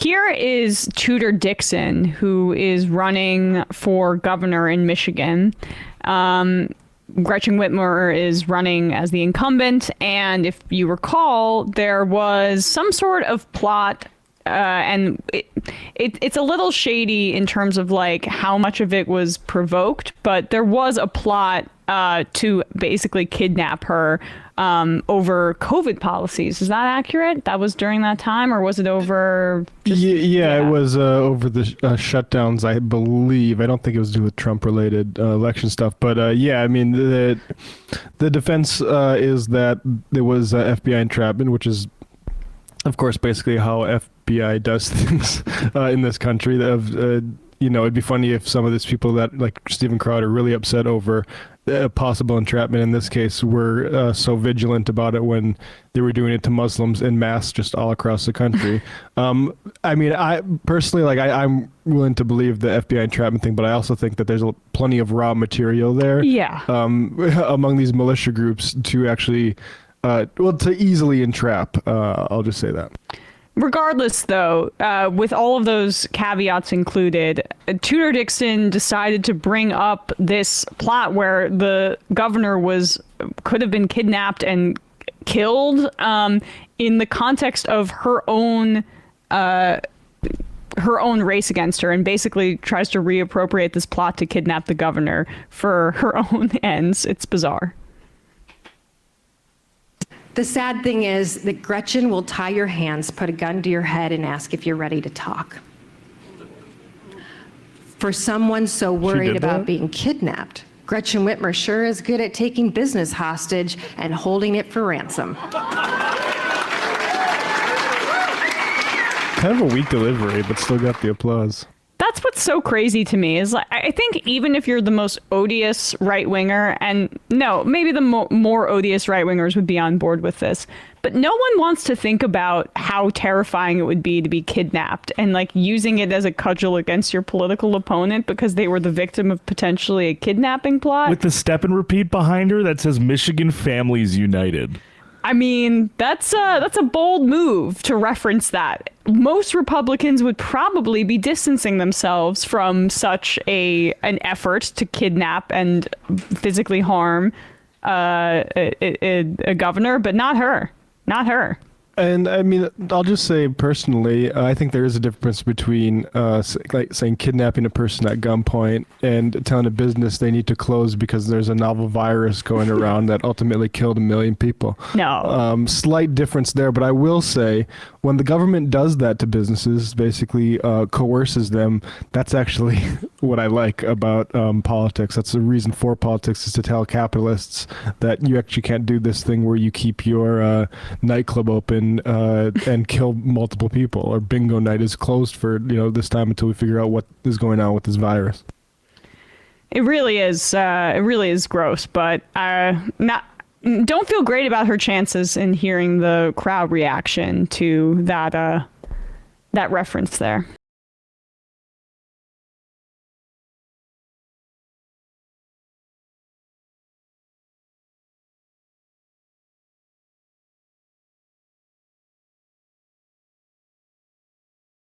Here is Tudor Dixon, who is running for governor in Michigan. Gretchen Whitmer is running as the incumbent. And if you recall, there was some sort of plot, and it's a little shady in terms of like how much of it was provoked, but there was a plot to basically kidnap her over COVID policies. Is that accurate? That was during that time, or was it over? Yeah, it was over the shutdowns, I believe. I don't think it was to do with Trump-related election stuff, but yeah, I mean, the defense is that there was FBI entrapment, which is, of course, basically how FBI does things in this country. You know, it'd be funny if some of these people that, like Stephen Crowder, really upset over possible entrapment in this case were so vigilant about it when they were doing it to Muslims en masse just all across the country. I mean, I personally, like, I'm willing to believe the FBI entrapment thing, but I also think that there's plenty of raw material there. Yeah. Among these militia groups to actually, to easily entrap. I'll just say that. Regardless, though, with all of those caveats included, Tudor Dixon decided to bring up this plot where the governor could have been kidnapped and killed in the context of her own race against her, and basically tries to reappropriate this plot to kidnap the governor for her own ends. It's bizarre. The sad thing is that Gretchen will tie your hands, put a gun to your head, and ask if you're ready to talk. For someone so worried about being kidnapped, Gretchen Whitmer sure is good at taking business hostage and holding it for ransom. Kind of a weak delivery, but still got the applause. That's what's so crazy to me is, like, I think even if you're the most odious right winger, and no, maybe the more odious right wingers would be on board with this, but no one wants to think about how terrifying it would be to be kidnapped and like using it as a cudgel against your political opponent because they were the victim of potentially a kidnapping plot. With the step and repeat behind her that says Michigan Families United. I mean, that's a bold move to reference that. Most Republicans would probably be distancing themselves from such an effort to kidnap and physically harm a governor, but not her. Not her. And I mean, I'll just say personally, I think there is a difference between like saying kidnapping a person at gunpoint and telling a business they need to close because there's a novel virus going around that ultimately killed 1 million people. No. Slight difference there, but I will say when the government does that to businesses, basically coerces them, that's actually what I like about politics. That's the reason for politics, is to tell capitalists that you actually can't do this thing where you keep your nightclub open and kill multiple people, or bingo night is closed for this time until we figure out what is going on with this virus. It really is. It really is gross, but don't feel great about her chances in hearing the crowd reaction to that reference there.